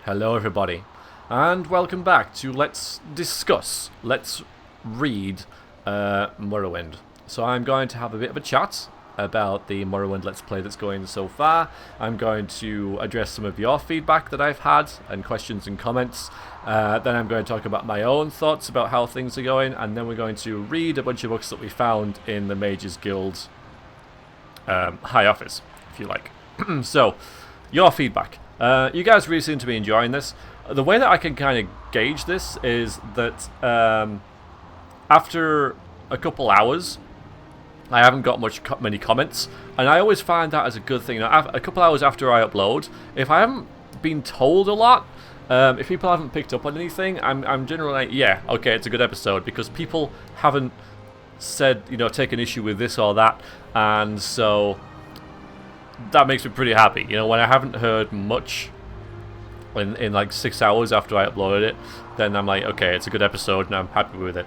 Hello everybody, and welcome back to Let's Read Morrowind. So I'm going to have a bit of a chat about the Morrowind Let's Play that's going so far. I'm going to address some of your feedback that I've had, and questions and comments. Then I'm going to talk about my own thoughts about how things are going, and then we're going to read a bunch of books that we found in the Mages Guild High Office, if you like. So, your feedback. You guys really seem to be enjoying this. The way that I can kind of gauge this is that after a couple hours, I haven't got many comments, and I always find that as a good thing. You know, a couple hours after I upload, if I haven't been told a lot, if people haven't picked up on anything, I'm generally like, yeah, okay, it's a good episode, because people haven't said, you know, taken issue with this or that, and so that makes me pretty happy. You know, when I haven't heard much in like 6 hours after I uploaded it, then I'm like, okay, it's a good episode and I'm happy with it.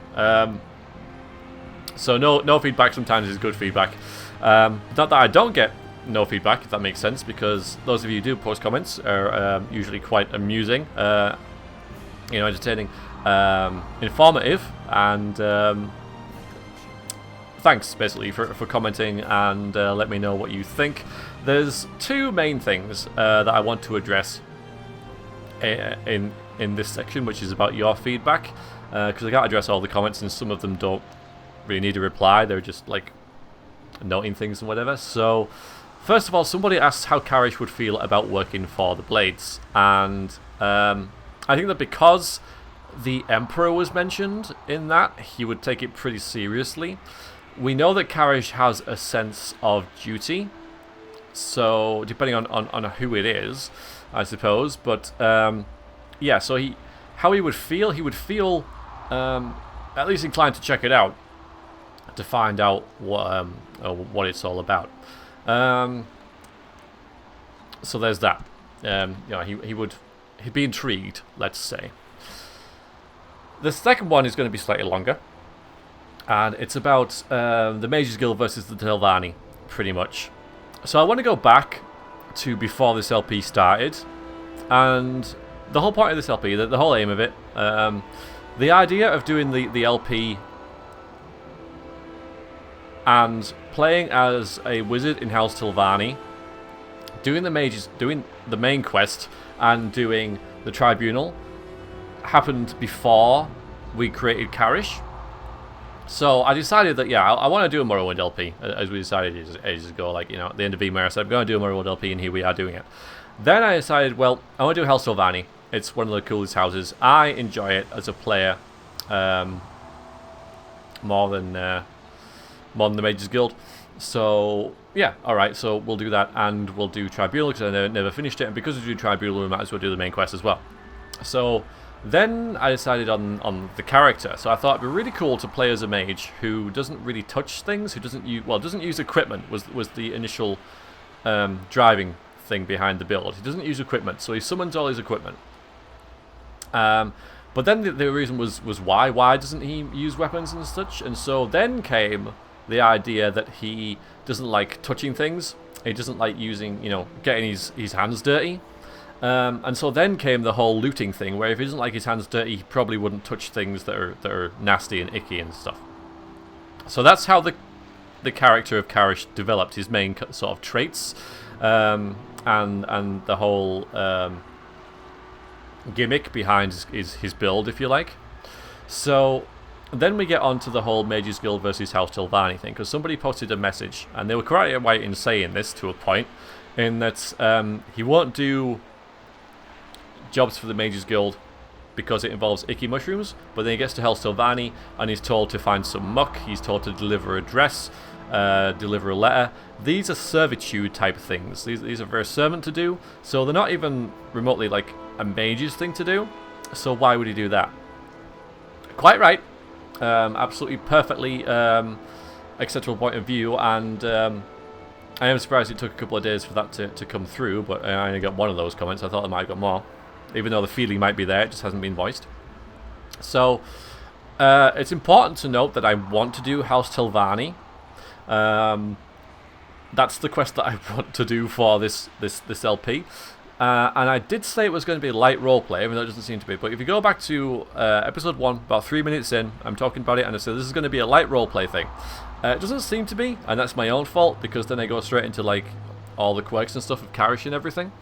So no feedback sometimes is good feedback. Not that I don't get no feedback, if that makes sense, because those of you who do post comments are usually quite amusing, entertaining, informative, and thanks, basically, for commenting and let me know what you think. There's two main things that I want to address in this section, which is about your feedback, because I can't address all the comments, and some of them don't really need a reply. They're just, like, noting things and whatever. So, first of all, somebody asked how Karish would feel about working for the Blades, and I think that because the Emperor was mentioned in that, he would take it pretty seriously. We know that Carriage has a sense of duty, so depending on who it is, I suppose. But yeah, so how he would feel at least inclined to check it out, to find out what it's all about. So there's that. He'd be intrigued, let's say. The second one is going to be slightly longer. And it's about the Mages Guild versus the Avani, pretty much. So I want to go back to before this LP started. And the whole point of this LP, the whole aim of it, the idea of doing the LP and playing as a wizard in House Tilvani, doing the mages, doing the main quest, and doing the tribunal happened before we created Karish. So I decided that, yeah, I want to do a Morrowind LP, as we decided ages ago. Like, you know, at the end of VMware, I said, I'm going to do a Morrowind LP, and here we are doing it. Then I decided, well, I want to do House Avani. It's one of the coolest houses. I enjoy it as a player more than the Mages Guild. So, yeah, alright, so we'll do that, and we'll do Tribunal, because I never finished it, and because we do Tribunal, we might as well do the main quest as well. So then I decided on the character. So I thought it'd be really cool to play as a mage who doesn't really touch things, who doesn't use equipment, was the initial driving thing behind the build. He doesn't use equipment, so he summons all his equipment. But then the reason was why? Why doesn't he use weapons and such? And so then came the idea that he doesn't like touching things. He doesn't like using, getting his hands dirty. And so then came the whole looting thing, where if he doesn't like his hands dirty, he probably wouldn't touch things that are nasty and icky and stuff. So that's how the character of Karish developed, his main sort of traits, and the whole gimmick behind his build, if you like. So then we get on to the whole Mages Guild versus House Tilvani thing, because somebody posted a message, and they were quite right in saying this to a point, in that he won't do jobs for the Mages Guild because it involves icky mushrooms, but then he gets to House Tilvani and he's told to find some muck, he's told to deliver a dress, deliver a letter. These are servitude type things. These are for a servant to do, so they're not even remotely like a mage's thing to do, so why would he do that? Quite right. Absolutely perfectly acceptable point of view, and I am surprised it took a couple of days for that to come through, but I only got one of those comments. I thought I might have got more, even though the feeling might be there, it just hasn't been voiced. So it's important to note that I want to do House Tilvani. That's the quest that I want to do for this LP. And I did say it was going to be light roleplay, even though it doesn't seem to be. But if you go back to episode 1, about 3 minutes in, I'm talking about it, and I said this is going to be a light roleplay thing. It doesn't seem to be, and that's my own fault, because then I go straight into like all the quirks and stuff of Karish and everything,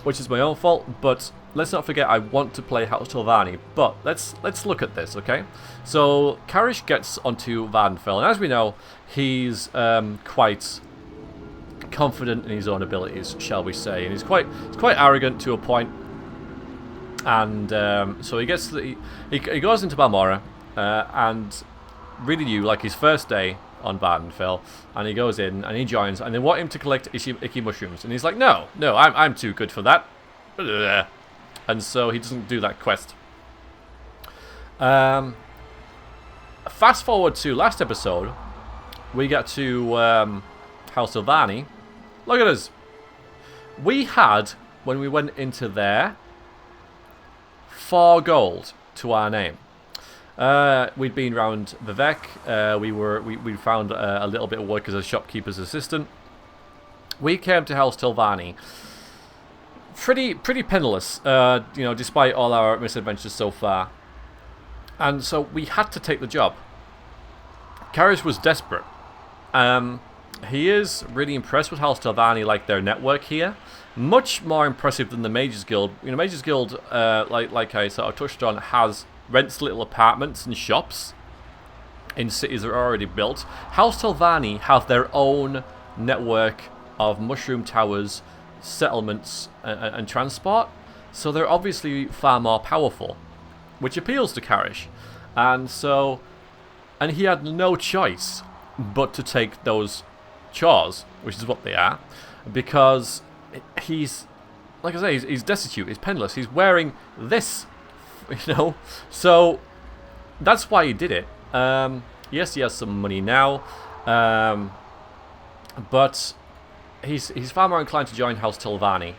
which is my own fault. But let's not forget, I want to play House Avani. But let's look at this, okay? So Karish gets onto Vvardenfell, and as we know, he's quite confident in his own abilities, shall we say, and he's quite arrogant to a point. And so he gets he goes into Balmora, and really new, like his first day on Vvardenfell, and he goes in and he joins, and they want him to collect icky mushrooms, and he's like, no, I'm too good for that, and so he doesn't do that quest. Fast forward to last episode, we get to House Avani. Look at us. We had, when we went into there, 4 gold to our name. We'd been around Vivek. We found a little bit of work as a shopkeeper's assistant. We came to House Tilvani pretty penniless, despite all our misadventures so far. And so we had to take the job. Carriage was desperate. He is really impressed with House Tilvani, like their network here. Much more impressive than the Mages Guild. Mages Guild, like I sort of touched on, rents little apartments and shops in cities that are already built. House Tilvani have their own network of mushroom towers, settlements, and transport. So they're obviously far more powerful, which appeals to Karish. And he had no choice but to take those chores, which is what they are, because he's, like I say, he's destitute, he's penniless, he's wearing this, so that's why he did it. Yes, he has some money now, but he's far more inclined to join House Tilvani,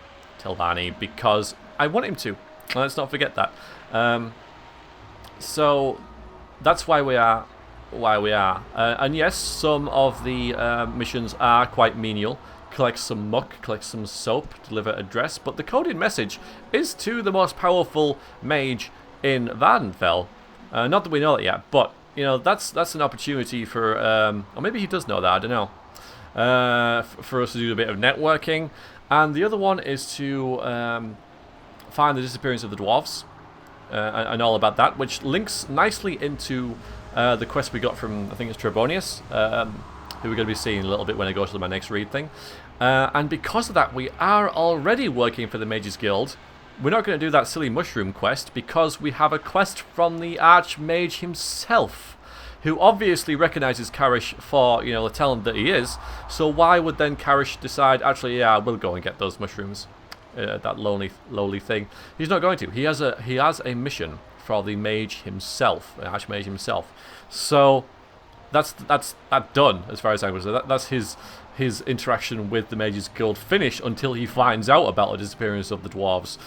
because I want him to. Let's not forget that. So that's why we are. And yes, some of the missions are quite menial. Collect some muck, collect some soap, deliver a dress, but the coded message is to the most powerful mage in Vvardenfell. Not that we know that yet, but that's an opportunity for, or maybe he does know that, I don't know, for us to do a bit of networking. And the other one is to find the disappearance of the dwarves, and all about that, which links nicely into the quest we got from, I think it's Trebonius, who we're going to be seeing a little bit when I go to my next read thing. And because of that, we are already working for the Mages Guild. We're not going to do that silly mushroom quest because we have a quest from the Archmage himself, who obviously recognizes Karish for, the talent that he is. So why would then Karish decide, actually, yeah, we'll go and get those mushrooms? That lowly thing. He's not going to. He has a mission for the mage himself, the Archmage himself. So that's done as far as I'm concerned. That's his interaction with the Mages Guild finished until he finds out about the disappearance of the dwarves,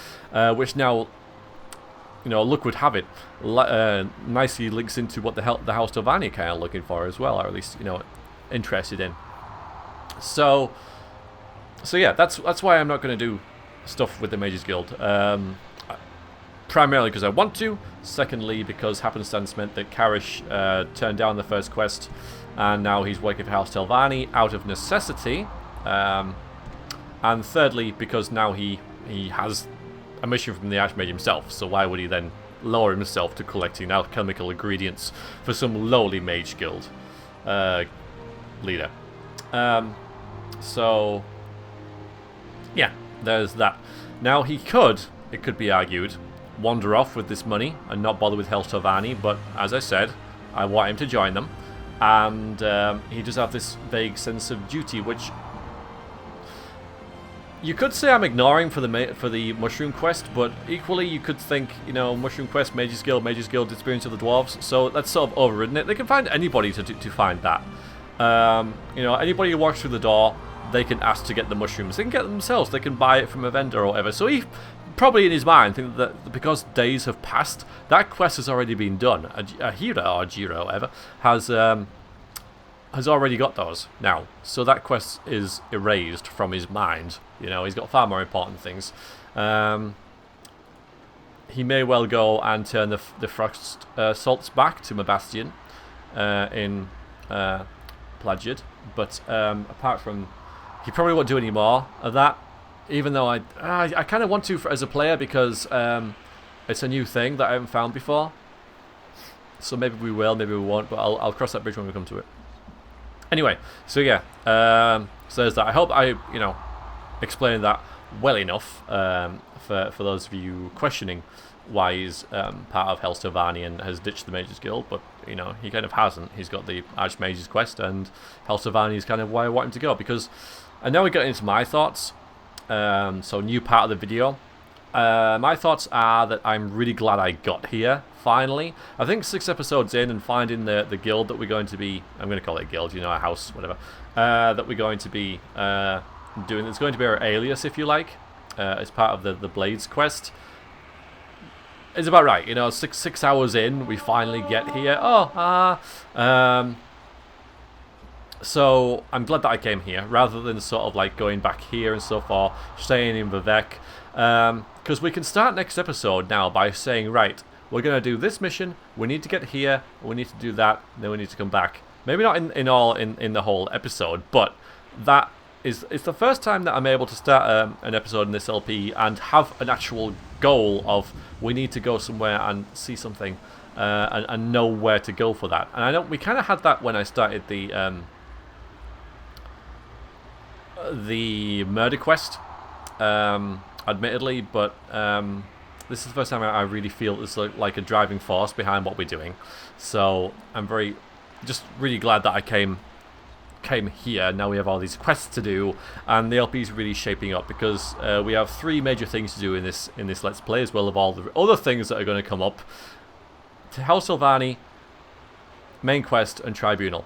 which now, luck would have it, nicely links into what the House Avani kind of looking for as well, or at least interested in. So yeah, that's why I'm not going to do stuff with the Mages Guild. Primarily because I want to. Secondly, because happenstance meant that Karish turned down the first quest, and now he's working for House Tilvani out of necessity. And thirdly, because now he has a mission from the Archmage himself, so why would he then lower himself to collecting alchemical ingredients for some lowly Mage Guild leader? So yeah, there's that. Now it could be argued, wander off with this money and not bother with House Avani, but as I said, I want him to join them, and he does have this vague sense of duty, which you could say I'm ignoring for the mushroom quest, but equally you could think, mushroom quest, Mages Guild, experience of the dwarves, so that's sort of overridden it. They can find anybody to find that. Anybody who walks through the door, they can ask to get the mushrooms. They can get them themselves. They can buy it from a vendor or whatever. So he probably in his mind think that because days have passed, that quest has already been done. Hira or Jira or whatever has already got those now. So that quest is erased from his mind You know, he's got far more important things. He may well go and turn the frost salts back to my bastion in Plagiad, but apart from, he probably won't do any more of that. Even though I kind of want to as a player, because it's a new thing that I haven't found before. So maybe we will, maybe we won't, but I'll cross that bridge when we come to it. Anyway, so yeah, so there's that. I hope I, you know, explained that well enough for those of you questioning why he's part of Avani and has ditched the Mage's Guild, but you know, he kind of hasn't. He's got the Archmage's quest, and Avani is kind of why I want him to go, because I know we got into my thoughts. So new part of the video. My thoughts are that I'm really glad I got here, finally. I think 6 episodes in and finding the guild that we're going to be, I'm going to call it a guild, you know, a house, whatever, that we're going to be doing. It's going to be our alias, if you like, as part of the Blades quest. It's about right, you know, six hours in, we finally get here. So I'm glad that I came here, rather than sort of like going back here and so forth, staying in Vivek. Because we can start next episode now by saying, right, we're going to do this mission, we need to get here, we need to do that, then we need to come back. Maybe not in the whole episode, but that it's the first time that I'm able to start an episode in this LP and have an actual goal of we need to go somewhere and see something and know where to go for that. And I know we kind of had that when I started the murder quest, admittedly, but this is the first time I really feel it's like a driving force behind what we're doing. So I'm just really glad that I came here. Now we have all these quests to do, and the LP is really shaping up, because we have 3 major things to do in this Let's Play, as well as all the other things that are going to come up. To House Avani, main quest, and Tribunal.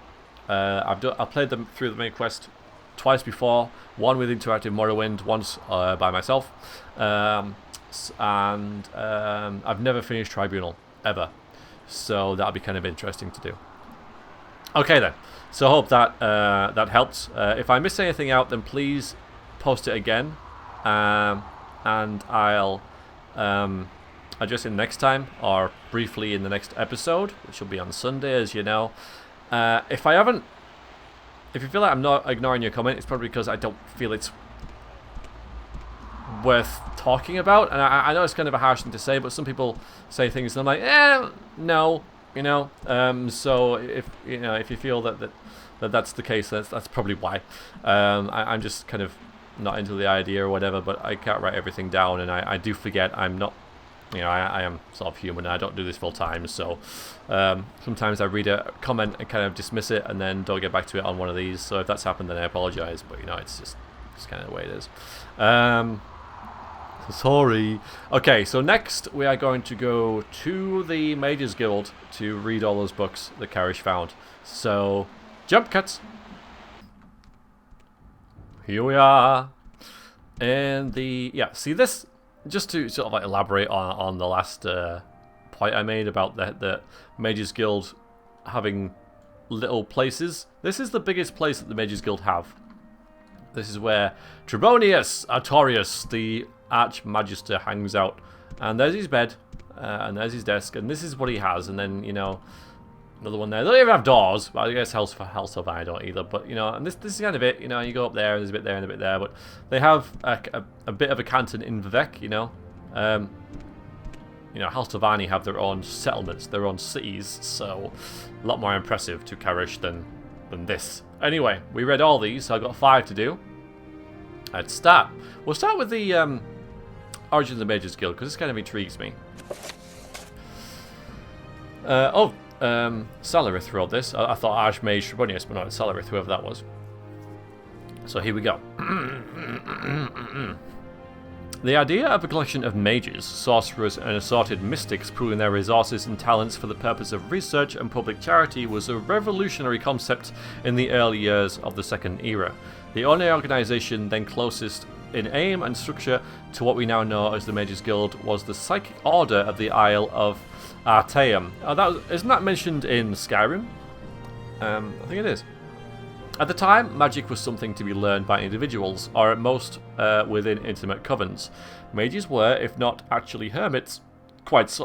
I've played them through the main quest twice before, one with interactive Morrowind, once by myself, and I've never finished Tribunal ever, so that'll be kind of interesting to do. Okay then, so I hope that that helps. If I miss anything out, then please post it again, and I'll address it next time, or briefly in the next episode, which will be on Sunday, as you know. If you feel like I'm not ignoring your comment, it's probably because I don't feel it's worth talking about. And I know it's kind of a harsh thing to say, but some people say things and I'm like, no, you know. So if you feel that's the case, that's probably why. I'm just kind of not into the idea or whatever, but I can't write everything down, and I do forget. I'm not, you know, I am sort of human. I don't do this full time, so sometimes I read a comment and kind of dismiss it, and then don't get back to it on one of these. So if that's happened, then I apologise. But you know, it's kind of the way it is. Sorry. Okay, so next we are going to go to the Mage's Guild to read all those books that Karish found. So jump cuts. Here we are, and see this. Just to sort of like elaborate on the last point I made about the Mage's Guild having little places. This is the biggest place that the Mage's Guild have. This is where Trebonius Artorius, the Archmagister, hangs out. And there's his bed, and there's his desk, and this is what he has. And then, you know, another one there. They don't even have doors, but I guess House of I don't either. But, you know, and this is kind of it. You know, you go up there, and there's a bit there and a bit there. But they have a bit of a canton in Vivek, you know. You know, House of Avani have their own settlements, their own cities. So, a lot more impressive to Karish than this. Anyway, we read all these, so I've got 5 to do. Let's start. We'll start with the Origins of the Mage's Guild, because this kind of intrigues me. Salarith wrote this. I thought Archmage Trebonius, but not Salarith, whoever that was. So here we go. The idea of a collection of mages, sorcerers, and assorted mystics pooling their resources and talents for the purpose of research and public charity was a revolutionary concept in the early years of the Second Era. The only organisation then closest in aim and structure to what we now know as the Mage's Guild was the Psychic Order of the Isle of Artyom. Isn't that mentioned in Skyrim? I think it is. At the time, magic was something to be learned by individuals, or at most within intimate covens. Mages were, if not actually hermits,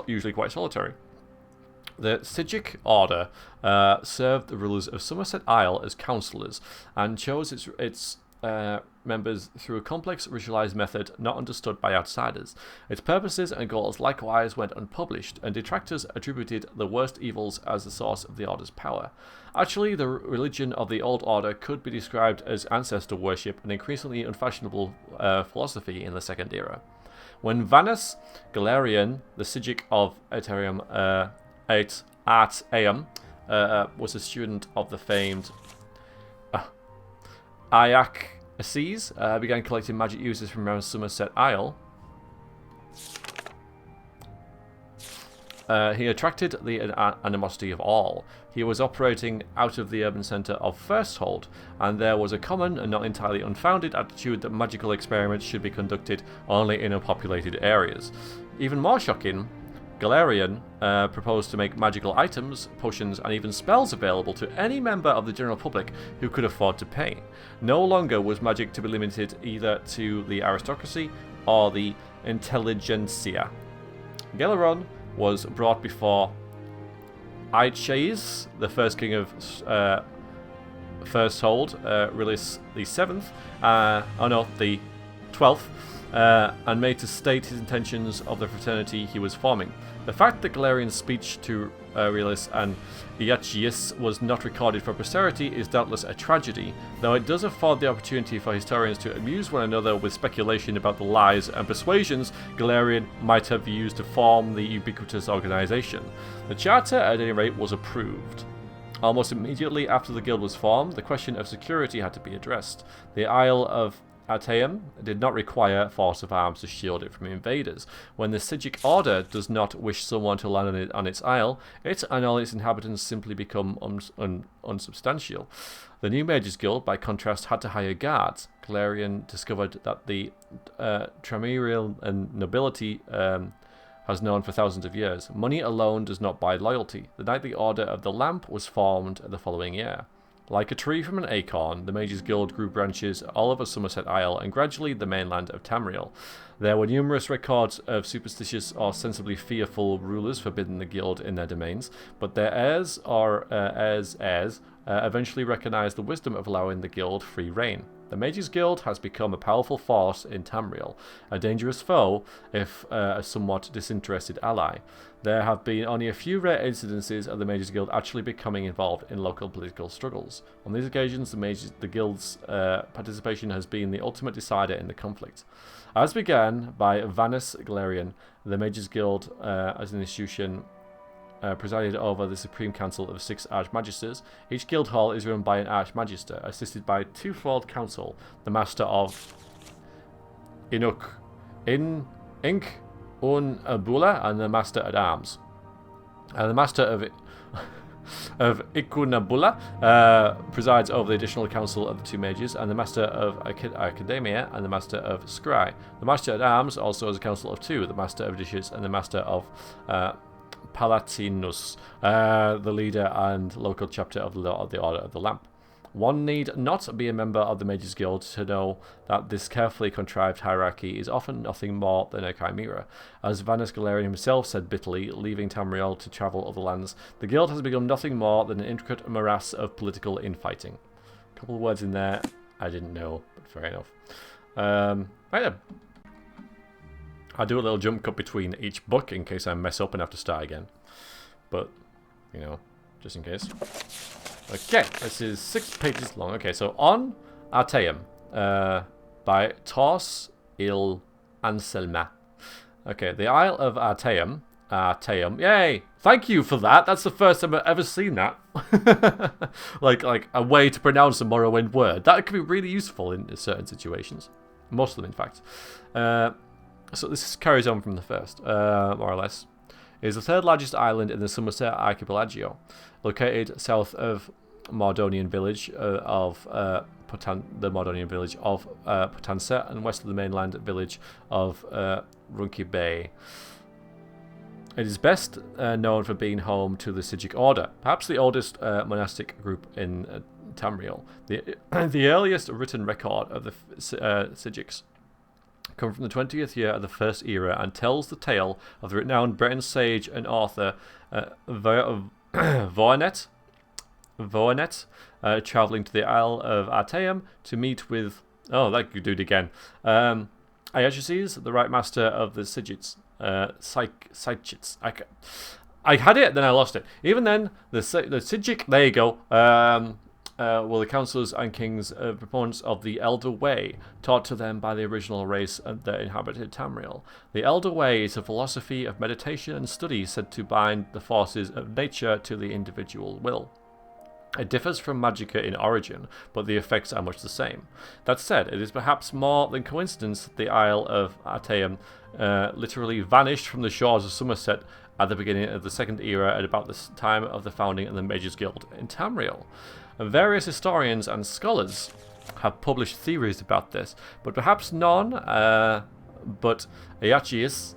usually quite solitary. The Sigic Order served the rulers of Somerset Isle as counsellors, and chose its members through a complex ritualized method not understood by outsiders. Its purposes and goals likewise went unpublished, and detractors attributed the worst evils as the source of the Order's power. Actually, the religion of the Old Order could be described as ancestor worship, an increasingly unfashionable philosophy in the Second Era. When Vanus Galerian, the Sigic of Artyom, was a student of the famed Iac Assis, began collecting magic users from around Somerset Isle. He attracted the animosity of all. He was operating out of the urban centre of Firsthold, and there was a common and not entirely unfounded attitude that magical experiments should be conducted only in unpopulated areas. Even more shocking, Galerian proposed to make magical items, potions, and even spells available to any member of the general public who could afford to pay. No longer was magic to be limited either to the aristocracy or the intelligentsia. Galeron was brought before Aitches, the first king of Firsthold, Rilis the 7th, the 12th, and made to state his intentions of the fraternity he was forming. The fact that Galerian's speech to Rilis and Iachius was not recorded for posterity is doubtless a tragedy, though it does afford the opportunity for historians to amuse one another with speculation about the lies and persuasions Galerian might have used to form the ubiquitous organization. The charter, at any rate, was approved. Almost immediately after the guild was formed, the question of security had to be addressed. The Isle of Artyom did not require force of arms to shield it from invaders. When the Sigic Order does not wish someone to land on its isle, it and all its inhabitants simply become unsubstantial. The new Mages Guild, by contrast, had to hire guards. Galerian discovered that the Tramirial and nobility has known for thousands of years. Money alone does not buy loyalty. The Knightly Order of the Lamp was formed the following year. Like a tree from an acorn, the Mages Guild grew branches all over Somerset Isle and gradually the mainland of Tamriel. There were numerous records of superstitious or sensibly fearful rulers forbidding the guild in their domains, but their heirs or heirs' eventually recognized the wisdom of allowing the guild free reign. The Mages Guild has become a powerful force in Tamriel, a dangerous foe if a somewhat disinterested ally. There have been only a few rare incidences of the Mages Guild actually becoming involved in local political struggles. On these occasions, the Guild's participation has been the ultimate decider in the conflict. As began by Vanus Galerian, the Mages Guild as an institution presided over the Supreme Council of 6 Archmagisters. Each guild hall is run by an Archmagister, assisted by a twofold council, the Master of Inuk, Ink, Bula, and the Master at Arms. And the Master of Ikunabula presides over the additional council of the 2 mages, and the Master of Academia and the Master of Scry. The Master at Arms also has a council of 2, the Master of Dishes and the Master of Palatinus, the leader and local chapter of the Order of the Lamp. One need not be a member of the Mages Guild to know that this carefully contrived hierarchy is often nothing more than a chimera. As Vanus Galerian himself said bitterly, leaving Tamriel to travel other lands, the guild has become nothing more than an intricate morass of political infighting. A couple of words in there I didn't know, but fair enough. Right then. I'll do a little jump cut between each book in case I mess up and have to start again. But, you know, just in case. Okay, this is 6 pages long. Okay, so on Artyom by Tors Il Anselma. Okay, the Isle of Artyom. Artyom. Yay! Thank you for that. That's the first time I've ever seen that. like a way to pronounce a Morrowind word. That could be really useful in certain situations. Most of them, in fact. So this carries on from the first, more or less. It is the 3rd largest island in the Somerset Archipelago, located south of Mordonian village the Mordonian village of Potenza, and west of the mainland village of Runki Bay. It is best known for being home to the Sigic Order, perhaps the oldest monastic group in Tamriel. The earliest written record of the Sigics come from the 20th year of the First Era and tells the tale of the renowned Breton sage and author Voinet, travelling to the Isle of Artyom to meet with... Oh, that could do it again. Iachises, the right master of the Sigics. Sigics. I had it, then I lost it. Even then, the Sigic, there you go, were the councillors and kings, proponents of the Elder Way, taught to them by the original race that inhabited Tamriel. The Elder Way is a philosophy of meditation and study said to bind the forces of nature to the individual will. It differs from Magicka in origin, but the effects are much the same. That said, it is perhaps more than coincidence that the Isle of Artyom literally vanished from the shores of Somerset at the beginning of the Second Era at about the time of the founding of the Mages Guild in Tamriel. Various historians and scholars have published theories about this, but perhaps none but Iachises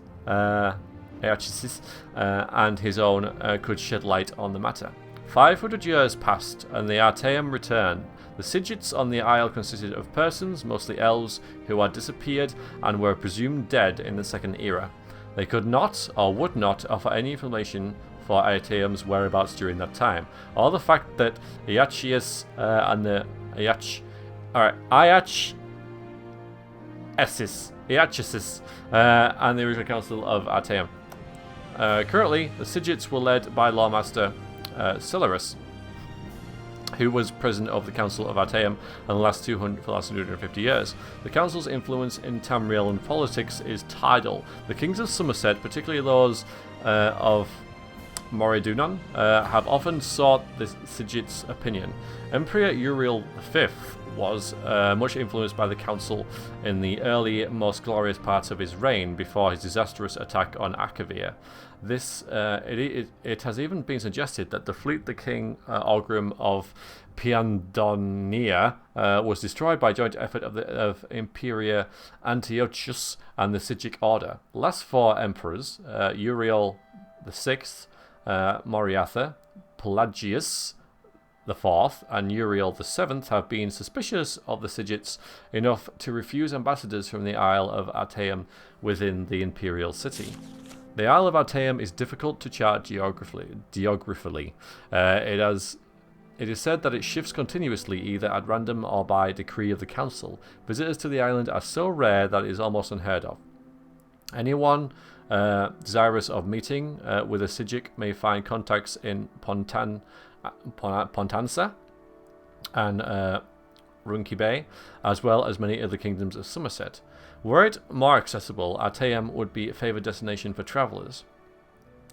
and his own could shed light on the matter. 500 years passed, and the Artyom returned. The Sigics on the isle consisted of persons, mostly elves, who had disappeared and were presumed dead in the Second Era. They could not, or would not, offer any information for Artyom's whereabouts during that time, or the fact that Iachises and the Iachises and the original council of Artyom. Currently, the Sigics were led by Lawmaster Celerus, who was president of the Council of Artyom for the last 250 years. The council's influence in Tamriel and politics is tidal. The kings of Somerset, particularly those of Morrowind, have often sought the Sigics' opinion. Emperor Uriel V was much influenced by the council in the early, most glorious parts of his reign before his disastrous attack on Akavir. It has even been suggested that the fleet the King Orgrim of Piandonia was destroyed by joint effort of Imperia Antiochus and the Sigic Order. The last four emperors, Uriel VI, Moriatha, Pelagius IV, and Uriel VII, have been suspicious of the Sigics enough to refuse ambassadors from the Isle of Artyom within the imperial city. The Isle of Artyom is difficult to chart geographically. It is said that it shifts continuously, either at random or by decree of the council. Visitors to the island are so rare that it is almost unheard of. Anyone desirous of meeting with a Sigic may find contacts in Pontanza and Runki Bay, as well as many other kingdoms of Somerset. Were it more accessible, Artyom would be a favoured destination for travellers.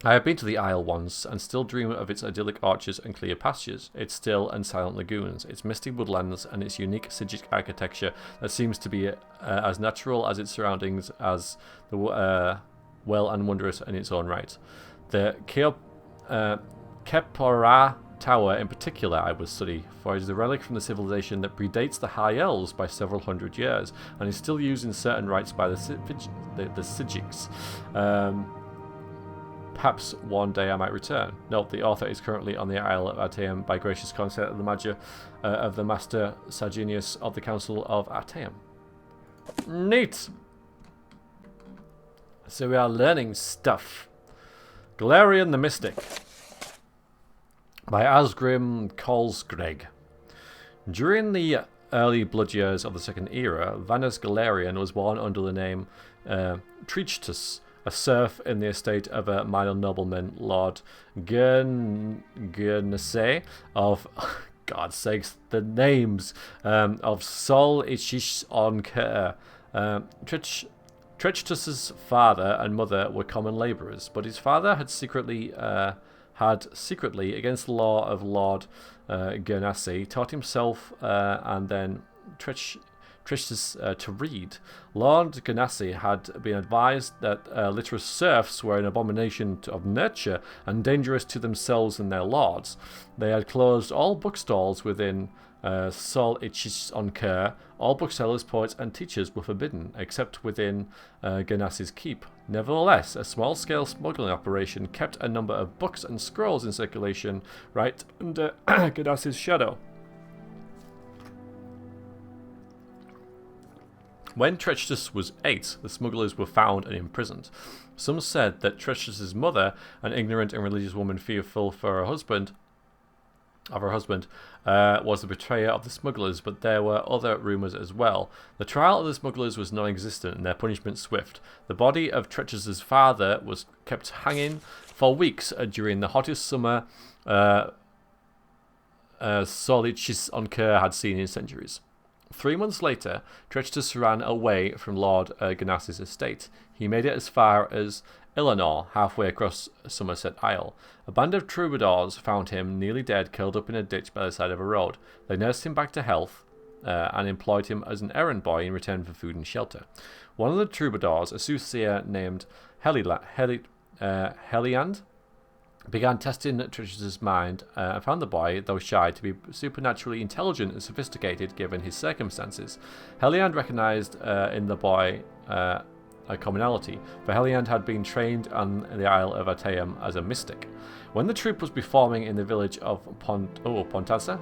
I have been to the isle once, and still dream of its idyllic orchards and clear pastures, its still and silent lagoons, its misty woodlands, and its unique Sigic architecture that seems to be as natural as its surroundings, as the well and wondrous in its own right. The Kepora Tower in particular I would study, for it is a relic from the civilization that predates the High Elves by several hundred years, and is still used in certain rites by the Sigics. Perhaps one day I might return. Note, the author is currently on the Isle of Artyom by gracious consent of the Master Saginius of the Council of Artyom. Neat! So we are learning stuff. Galarian the Mystic by Asgrim Kolsgreg. During the early blood years of the Second Era, Vanus Galarian was born under the name Trichtus, a serf in the estate of a minor nobleman, Lord Gernese of, God's sakes, the names, of Sol Ichish on Ker. Trichtus's father and mother were common labourers, but his father had secretly, against the law of Lord Gernese, taught himself and then Trichtus to read. Lord Gernese had been advised that literate serfs were an abomination of nurture and dangerous to themselves and their lords. They had closed all bookstalls within Sol Ichis on Ker. All booksellers, poets, and teachers were forbidden, except within Gernase's keep. Nevertheless, a small-scale smuggling operation kept a number of books and scrolls in circulation right under Gernase's shadow. When Treacherous was 8, the smugglers were found and imprisoned. Some said that Treacherous's mother, an ignorant and religious woman fearful for her husband, was the betrayer of the smugglers, but there were other rumours as well. The trial of the smugglers was non-existent and their punishment swift. The body of Treacherous's father was kept hanging for weeks during the hottest summer Solichis on Kerr had seen in centuries. 3 months later, Treacherous ran away from Lord Ganas's estate. He made it as far as Eleanor, halfway across Somerset Isle. A band of troubadours found him nearly dead, curled up in a ditch by the side of a road. They nursed him back to health and employed him as an errand boy in return for food and shelter. One of the troubadours, a soothsayer named Heliand, began testing Treacherous's mind and found the boy, though shy, to be supernaturally intelligent and sophisticated given his circumstances. Heliand recognized in the boy a commonality, for Heliand had been trained on the Isle of Artyom as a mystic. When the troop was performing in the village of Pontansa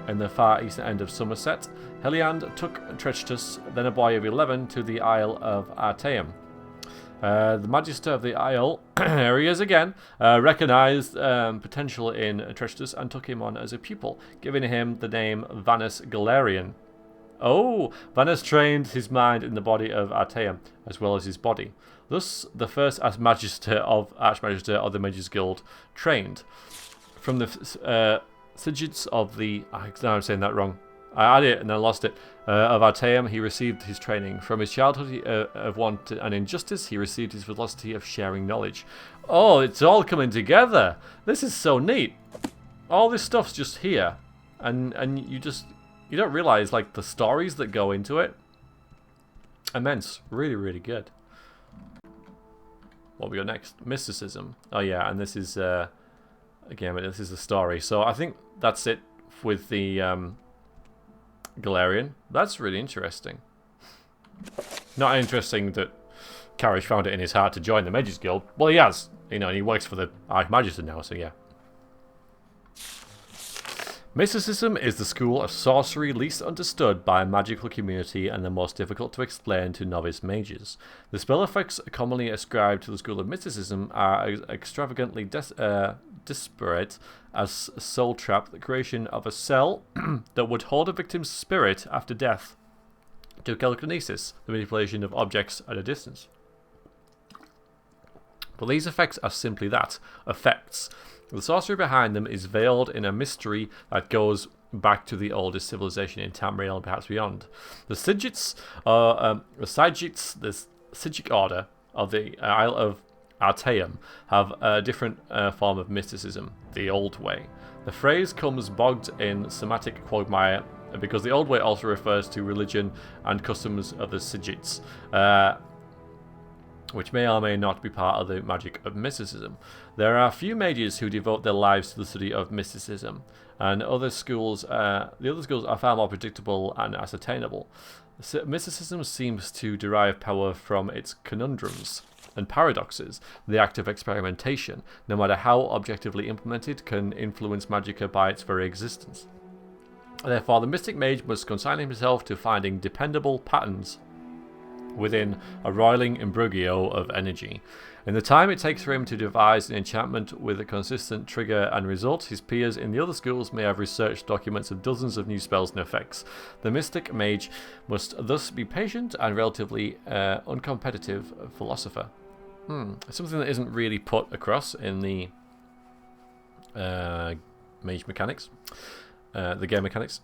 in the far eastern end of Somerset, Heliand took Treacherous, then a boy of 11, to the Isle of Artyom. The Magister of the Isle, here he is again, recognised potential in Treacherous and took him on as a pupil, giving him the name Vanus Galerian. Oh, Vanus trained his mind in the body of Artyom, as well as his body. Thus, the first Archmagister of the Mages Guild trained. From the Sigils of the... now I'm saying that wrong. I had it and I lost it. Of Artyom, he received his training. From his childhood of want and injustice, he received his velocity of sharing knowledge. Oh, it's all coming together. This is so neat. All this stuff's just here. And you don't realise, like, the stories that go into it. Immense. Really, really good. What we got next? Mysticism. Oh yeah, and this is again, this is the story. So I think that's it with the Galerian. That's really interesting. Not interesting that Karish found it in his heart to join the Mages Guild. Well, he has, and he works for the Archmagister now, so yeah. Mysticism is the school of sorcery least understood by a magical community and the most difficult to explain to novice mages. The spell effects commonly ascribed to the school of mysticism are extravagantly disparate as soul trap, the creation of a cell that would hold a victim's spirit after death, to telekinesis, the manipulation of objects at a distance. But these effects are simply that, effects. The sorcery behind them is veiled in a mystery that goes back to the oldest civilization in Tamriel and perhaps beyond. The Sigits, the Sigic order of the Isle of Artyom, have a different form of mysticism, the Old Way. The phrase comes bogged in semantic quagmire because the Old Way also refers to religion and customs of the Sigits, which may or may not be part of the magic of mysticism. There are few mages who devote their lives to the study of mysticism, and the other schools are far more predictable and ascertainable. Mysticism seems to derive power from its conundrums and paradoxes. The act of experimentation, no matter how objectively implemented, can influence magicka by its very existence. Therefore, the mystic mage must consign himself to finding dependable patterns within a roiling imbroglio of energy. In the time it takes for him to devise an enchantment with a consistent trigger and result, his peers in the other schools may have researched documents of dozens of new spells and effects. The mystic mage must thus be patient and relatively uncompetitive philosopher. Something that isn't really put across in the mage mechanics, the game mechanics.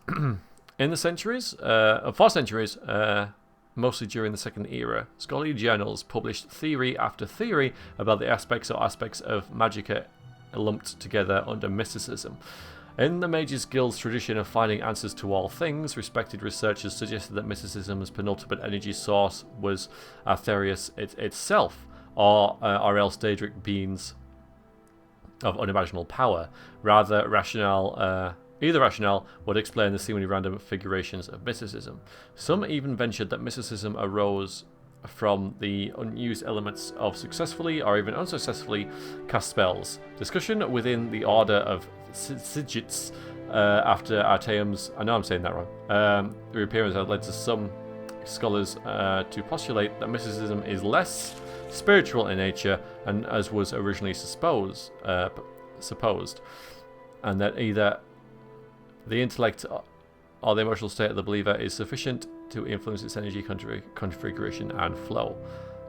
In the centuries, 4 centuries, mostly during the Second Era, scholarly journals published theory after theory about the aspects of magicka lumped together under mysticism. In the Mages Guild's tradition of finding answers to all things, respected researchers suggested that mysticism's penultimate energy source was Arthurius itself, or else Daedric beings of unimaginable power. Either rationale would explain the seemingly random figurations of mysticism. Some even ventured that mysticism arose from the unused elements of successfully or even unsuccessfully cast spells. Discussion within the order of Sigits after Artyom's, I know I'm saying that wrong, reappearance has led to some scholars to postulate that mysticism is less spiritual in nature and as was originally supposed, and that either the intellect or the emotional state of the believer is sufficient to influence its energy configuration and flow.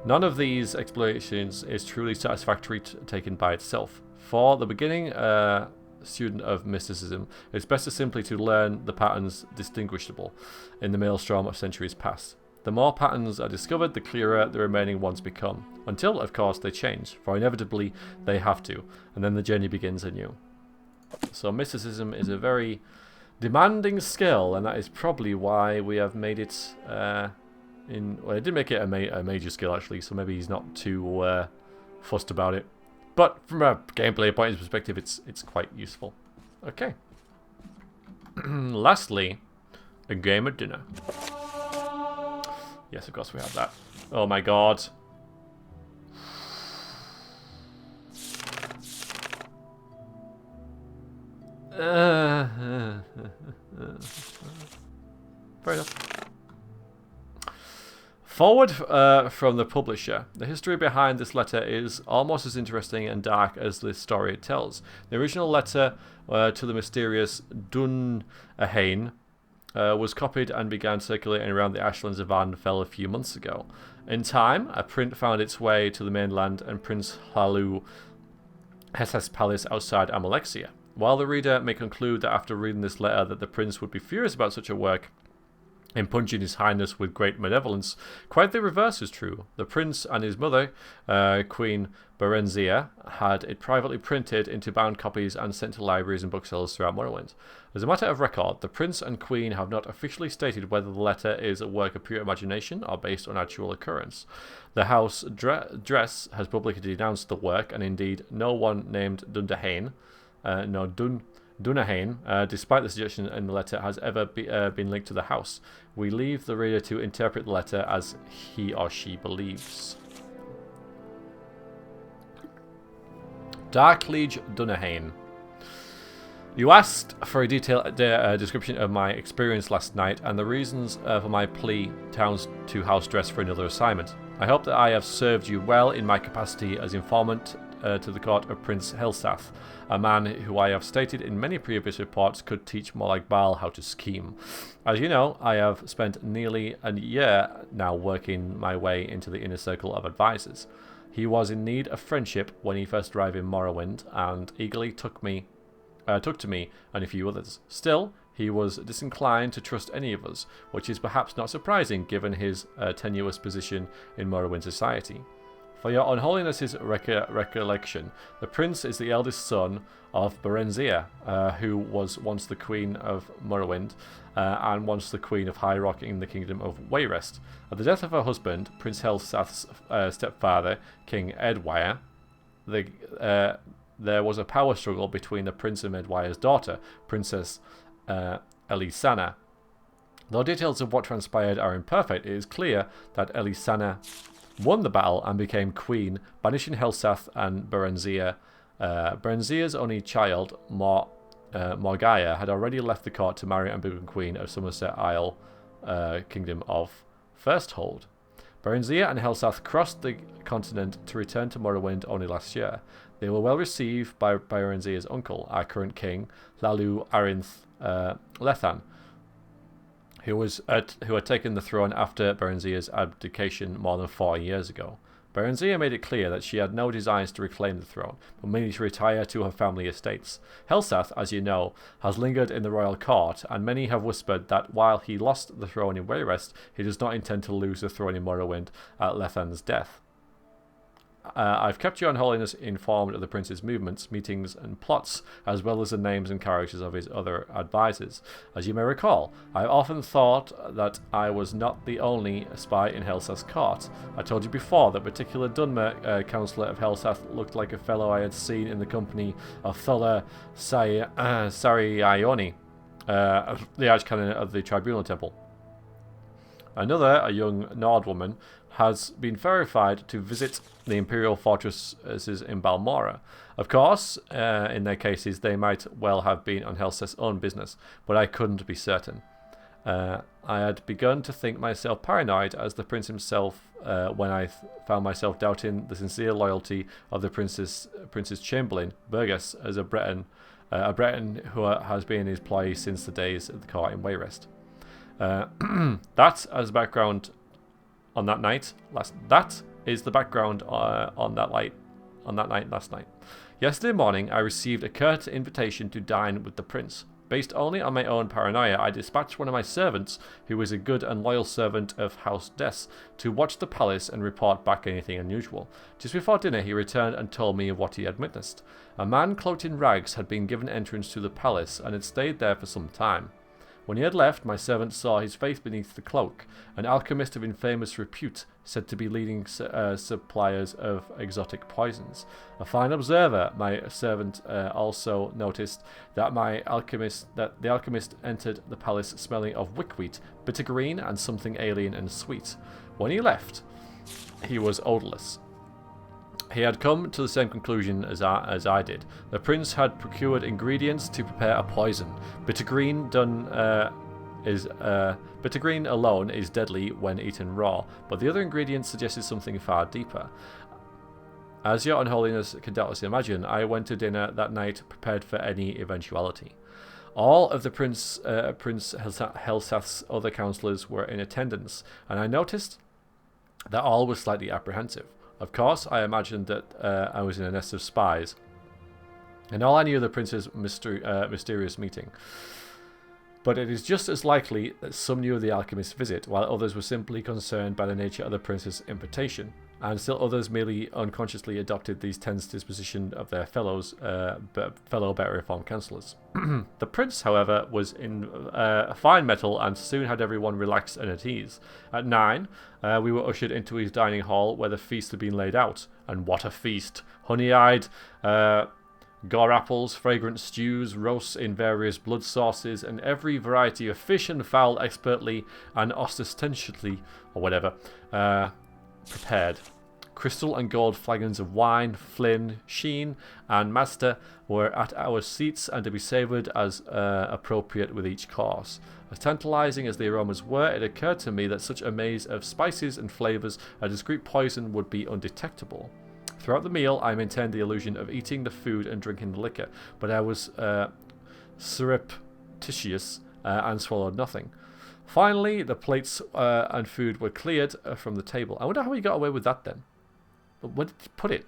None of these explanations is truly satisfactory taken by itself. For the beginning student of mysticism, it's best simply to learn the patterns distinguishable in the maelstrom of centuries past. The more patterns are discovered, the clearer the remaining ones become, until, of course, they change, for inevitably they have to, and then the journey begins anew. So mysticism is a very demanding skill, and that is probably why we have made it well, it did make it a major skill, actually, so maybe he's not too fussed about it. But from a gameplay point of perspective, it's quite useful. Okay. Lastly, a game of dinner. Yes, of course we have that. Oh my god. Fair enough. Forward from the publisher. The history behind this letter is almost as interesting and dark as the story it tells. The original letter to the mysterious Dunahane was copied and began circulating around the ashlands of Arnfell a few months ago. In time, a print found its way to the mainland and Prince Halu Hessa's palace outside Amalexia. While the reader may conclude that after reading this letter that the prince would be furious about such a work, impugning his highness with great malevolence, quite the reverse is true. The prince and his mother, Queen Berenzia, had it privately printed into bound copies and sent to libraries and booksellers throughout Morrowind. As a matter of record, the prince and queen have not officially stated whether the letter is a work of pure imagination or based on actual occurrence. The house Dress has publicly denounced the work, and indeed no one named Dunahane, despite the suggestion in the letter, has ever been linked to the house. We leave the reader to interpret the letter as he or she believes. Dark Liege Dunahane. You asked for a detailed description of my experience last night and the reasons for my plea to House Dress for another assignment. I hope that I have served you well in my capacity as informant to the court of Prince Helsath, a man who I have stated in many previous reports could teach more like Baal how to scheme. As you know, I have spent nearly a year now working my way into the inner circle of advisors. He was in need of friendship when he first arrived in Morrowind, and eagerly took to me and a few others. Still, he was disinclined to trust any of us, which is perhaps not surprising given his tenuous position in Morrowind society. For your unholiness's recollection, the prince is the eldest son of Berenzia, who was once the queen of Morrowind, and once the queen of High Rock in the kingdom of Wayrest. At the death of her husband, Prince Helsath's stepfather, King Edwire, there was a power struggle between the prince and Edwire's daughter, Princess Elisana. Though details of what transpired are imperfect, it is clear that Elisana won the battle and became queen, banishing Helsath and Berenzia. Berenzia's only child, Morgaya, had already left the court to marry and become queen of Somerset Isle, kingdom of Firsthold. Berenzia and Helsath crossed the continent to return to Morrowind only last year. They were well received by Berenzia's uncle, our current king, Lalu Arinth Lethan, who had taken the throne after Berenzia's abdication more than 40 years ago. Berenzia made it clear that she had no desires to reclaim the throne, but mainly to retire to her family estates. Helsath, as you know, has lingered in the royal court, and many have whispered that while he lost the throne in Wayrest, he does not intend to lose the throne in Morrowind at Lethan's death. I've kept your unholiness informed of the prince's movements, meetings and plots, as well as the names and characters of his other advisors. As you may recall, I often thought that I was not the only spy in Helsath's court. I told you before that particular Dunmer, councillor of Helsath, looked like a fellow I had seen in the company of Thola Sarioni, the archcanon of the Tribunal Temple. Another, a young Nord woman, has been verified to visit the Imperial fortresses in Balmora. Of course, in their cases, they might well have been on Helseth's own business, but I couldn't be certain. I had begun to think myself paranoid as the prince himself when I found myself doubting the sincere loyalty of the prince's chamberlain, Burgess, as a Breton who has been in his ploy since the days of the court in Wayrest. That as background on that night. That is the background on that night last night. Yesterday morning, I received a curt invitation to dine with the prince. Based only on my own paranoia, I dispatched one of my servants, who was a good and loyal servant of House Des, to watch the palace and report back anything unusual. Just before dinner, he returned and told me of what he had witnessed. A man cloaked in rags had been given entrance to the palace and had stayed there for some time. When he had left, my servant saw his face beneath the cloak, an alchemist of infamous repute, said to be leading suppliers of exotic poisons. A fine observer, my servant also noticed that the alchemist entered the palace smelling of wickweed, bitter green, and something alien and sweet. When he left, he was odorless. He had come to the same conclusion as I did. The prince had procured ingredients to prepare a poison. Bitter green alone is deadly when eaten raw, but the other ingredients suggested something far deeper. As your unholiness can doubtless imagine, I went to dinner that night prepared for any eventuality. All of the Prince Helseth's other councillors were in attendance, and I noticed that all were slightly apprehensive. Of course, I imagined that I was in a nest of spies, and all I knew of the prince's mysterious meeting. But it is just as likely that some knew of the alchemist's visit, while others were simply concerned by the nature of the prince's invitation, and still others merely unconsciously adopted these tense disposition of their fellow better informed councillors. The prince, however, was in fine mettle and soon had everyone relaxed and at ease. At 9, we were ushered into his dining hall where the feast had been laid out. And what a feast! Honey-eyed gore apples, fragrant stews, roasts in various blood sauces, and every variety of fish and fowl expertly and ostentatiously, or whatever, prepared. Crystal and gold flagons of wine, Flynn, Sheen, and Master were at our seats and to be savoured as appropriate with each course. As tantalising as the aromas were, it occurred to me that such a maze of spices and flavours, a discreet poison would be undetectable. Throughout the meal, I maintained the illusion of eating the food and drinking the liquor, but I was surreptitious and swallowed nothing. Finally, the plates and food were cleared from the table. I wonder how he got away with that then. Where did he put it?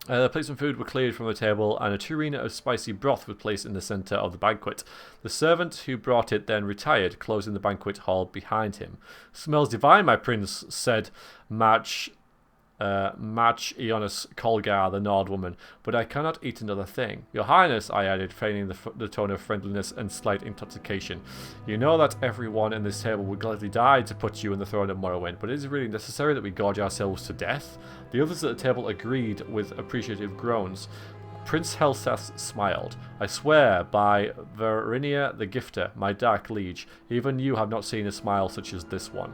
The plates and food were cleared from the table, and a tureen of spicy broth was placed in the centre of the banquet. The servant who brought it then retired, closing the banquet hall behind him. "Smells divine, my prince," said Mage Eonis Colgar, the Nord woman, "but I cannot eat another thing. Your Highness," I added, feigning the tone of friendliness and slight intoxication, "you know that everyone in this table would gladly die to put you on the throne of Morrowind, but is it really necessary that we gorge ourselves to death?" The others at the table agreed with appreciative groans. Prince Helseth smiled. "I swear by Verinia the Gifter, my dark liege, even you have not seen a smile such as this one."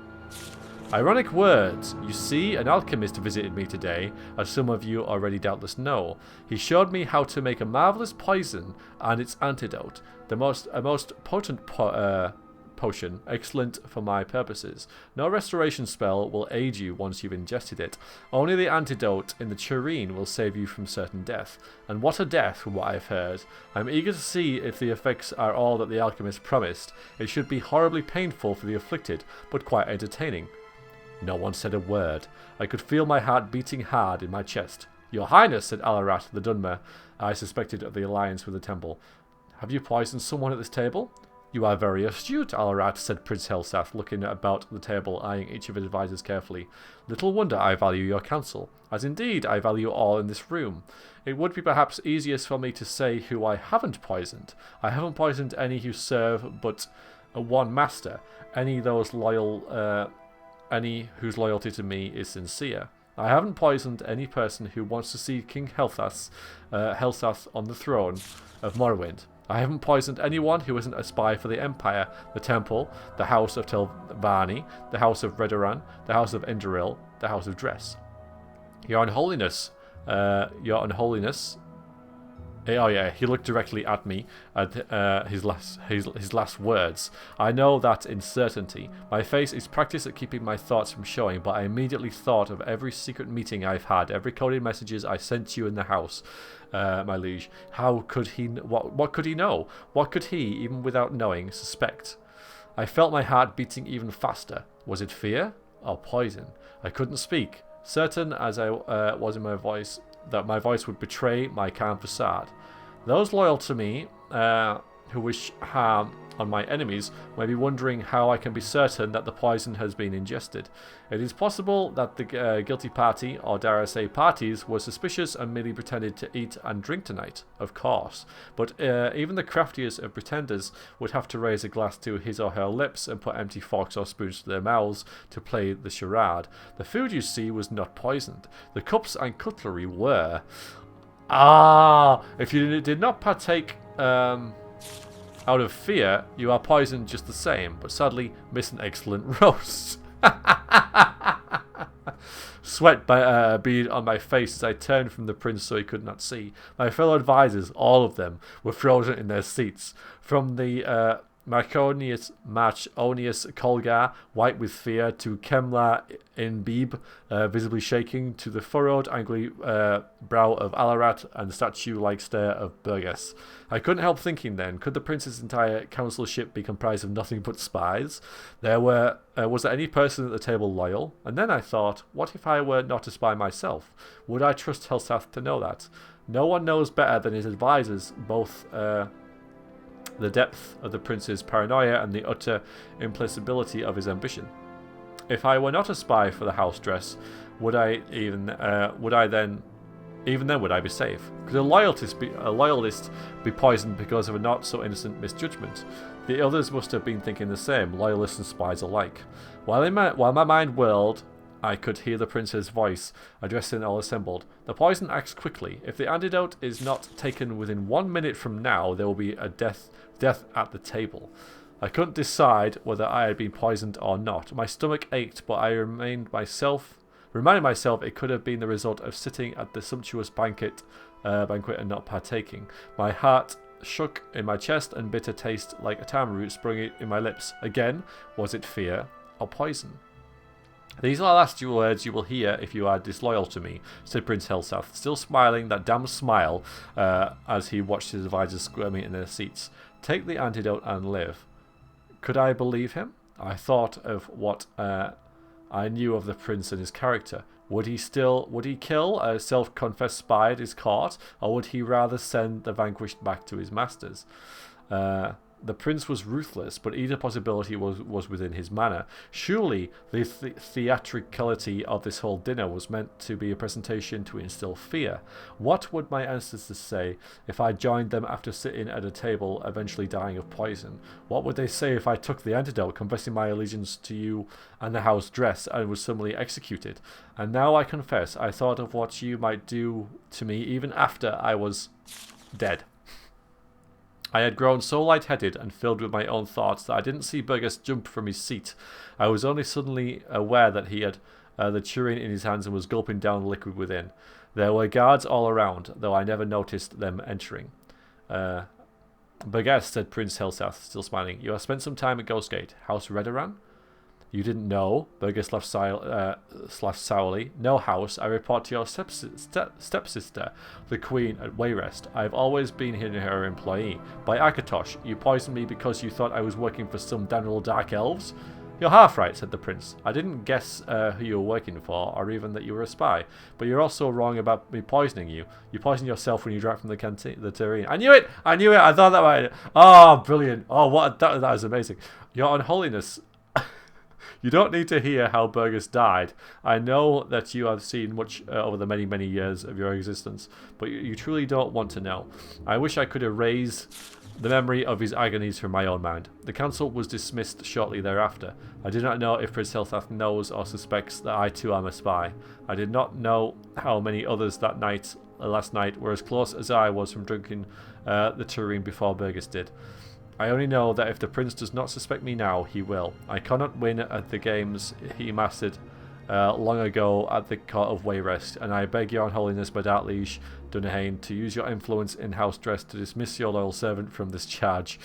Ironic words. You see, an alchemist visited me today, as some of you already doubtless know. He showed me how to make a marvellous poison and its antidote, a most potent potion, excellent for my purposes. No restoration spell will aid you once you've ingested it. Only the antidote in the tureen will save you from certain death. And what a death, from what I've heard. I'm eager to see if the effects are all that the alchemist promised. It should be horribly painful for the afflicted, but quite entertaining. No one said a word. I could feel my heart beating hard in my chest. "Your Highness," said Alarat, the Dunmer, I suspected of the alliance with the temple. "Have you poisoned someone at this table?" "You are very astute, Alarat," said Prince Helseth, looking about the table, eyeing each of his advisers carefully. "Little wonder I value your counsel, as indeed I value all in this room. It would be perhaps easiest for me to say who I haven't poisoned. I haven't poisoned any who serve but one master, any whose loyalty to me is sincere. I haven't poisoned any person who wants to see King Helseth on the throne of Morrowind. I haven't poisoned anyone who isn't a spy for the Empire, the Temple, the House of Avani, the House of Redoran, the House of Enderil, the House of Dress. Your Unholiness, oh yeah, he looked directly at me at his last words. I know that in certainty. My face is practiced at keeping my thoughts from showing, but I immediately thought of every secret meeting I've had, every coded messages I sent you in the house, my liege. How could he? What could he know? What could he, even without knowing, suspect? I felt my heart beating even faster. Was it fear or poison? I couldn't speak. Certain as I was in my voice, that my voice would betray my calm facade. Those loyal to me, who wish harm on my enemies, may be wondering how I can be certain that the poison has been ingested. It is possible that the guilty party, or dare I say parties, were suspicious and merely pretended to eat and drink tonight, of course. But even the craftiest of pretenders would have to raise a glass to his or her lips and put empty forks or spoons to their mouths to play the charade. The food, you see, was not poisoned. The cups and cutlery were. If you did not partake out of fear, you are poisoned just the same, but sadly miss an excellent roast. Sweat bead on my face as I turned from the prince so he could not see. My fellow advisors, all of them, were frozen in their seats. From the Marconius Colgar, white with fear, to Kemla Inbib, visibly shaking, to the furrowed, angry brow of Alarat and the statue-like stare of Burgess. I couldn't help thinking then, could the prince's entire councilship be comprised of nothing but spies? Was there any person at the table loyal? And then I thought, what if I were not a spy myself? Would I trust Helsath to know that? No one knows better than his advisors, both the depth of the prince's paranoia and the utter implacability of his ambition. If I were not a spy for the house dress, would I then be safe? Could a loyalist be poisoned because of a not so innocent misjudgment? The others must have been thinking the same, loyalists and spies alike. While my mind whirled, I could hear the prince's voice addressing all assembled. The poison acts quickly. If the antidote is not taken within 1 minute from now, there will be a death at the table. I couldn't decide whether I had been poisoned or not. My stomach ached, but I reminded myself it could have been the result of sitting at the sumptuous banquet and not partaking. My heart shook in my chest, and bitter taste like a tamarind sprung in my lips. Again, was it fear or poison? These are the last words you will hear if you are disloyal to me, said Prince Helsath, still smiling that damn smile as he watched his advisors squirming in their seats. Take the antidote and live. Could I believe him? I thought of what I knew of the prince and his character. Would he kill a self-confessed spy at his court, or would he rather send the vanquished back to his masters? The prince was ruthless, but either possibility was within his manner. Surely the theatricality of this whole dinner was meant to be a presentation to instill fear. What would my ancestors say if I joined them after sitting at a table, eventually dying of poison? What would they say if I took the antidote, confessing my allegiance to you and the house dress, and was summarily executed? And now I confess, I thought of what you might do to me even after I was dead. I had grown so light-headed and filled with my own thoughts that I didn't see Burgess jump from his seat. I was only suddenly aware that he had the tureen in his hands and was gulping down the liquid within. There were guards all around, though I never noticed them entering. Burgess, said Prince Helsath, still smiling, you have spent some time at Ghostgate. House Redoran? You didn't know? Burgess laughed sourly. No, house. I report to your stepsister, the Queen at Wayrest. I have always been her employee. By Akatosh, you poisoned me because you thought I was working for some damnable dark elves? You're half right, said the prince. I didn't guess who you were working for, or even that you were a spy. But you're also wrong about me poisoning you. You poisoned yourself when you drank from the tureen. I knew it! I thought that might... Oh, brilliant. Oh, that was amazing. Your Unholiness... You don't need to hear how Burgess died. I know that you have seen much over the many, many years of your existence, but you truly don't want to know. I wish I could erase the memory of his agonies from my own mind. The council was dismissed shortly thereafter. I do not know if Prince Helsath knows or suspects that I too am a spy. I did not know how many others last night were as close as I was from drinking the terrain before Burgess did. I only know that if the prince does not suspect me now, he will. I cannot win at the games he mastered long ago at the court of Wayrest, and I beg your holiness, my dark liege, Dunahane, to use your influence in house dress to dismiss your loyal servant from this charge.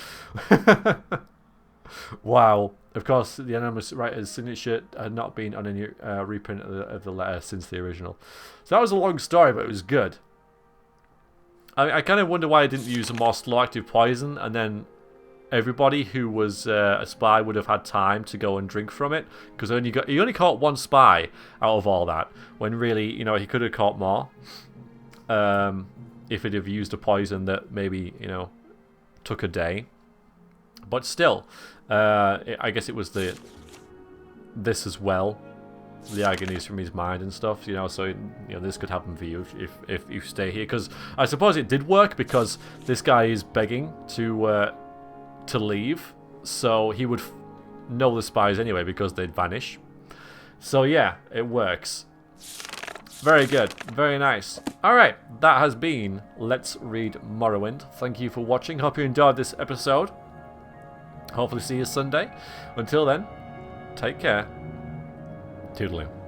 Wow. Of course, the anonymous writer's signature had not been on any reprint of the letter since the original. So that was a long story, but it was good. I kind of wonder why I didn't use a more slow-active poison, and then everybody who was a spy would have had time to go and drink from it, because he only caught one spy out of all that, when really, you know, he could have caught more if he'd have used a poison that maybe, you know, took a day. But still, I guess it was this as well, the agonies from his mind and stuff, you know, so, you know, this could happen for you if you stay here, because I suppose it did work, because this guy is begging to leave, so he would know the spies anyway because they'd vanish. So yeah, it works. Very good, very nice. Alright, that has been Let's Read Morrowind. Thank you for watching, hope you enjoyed this episode. Hopefully see you Sunday. Until then, take care. Toodaloo.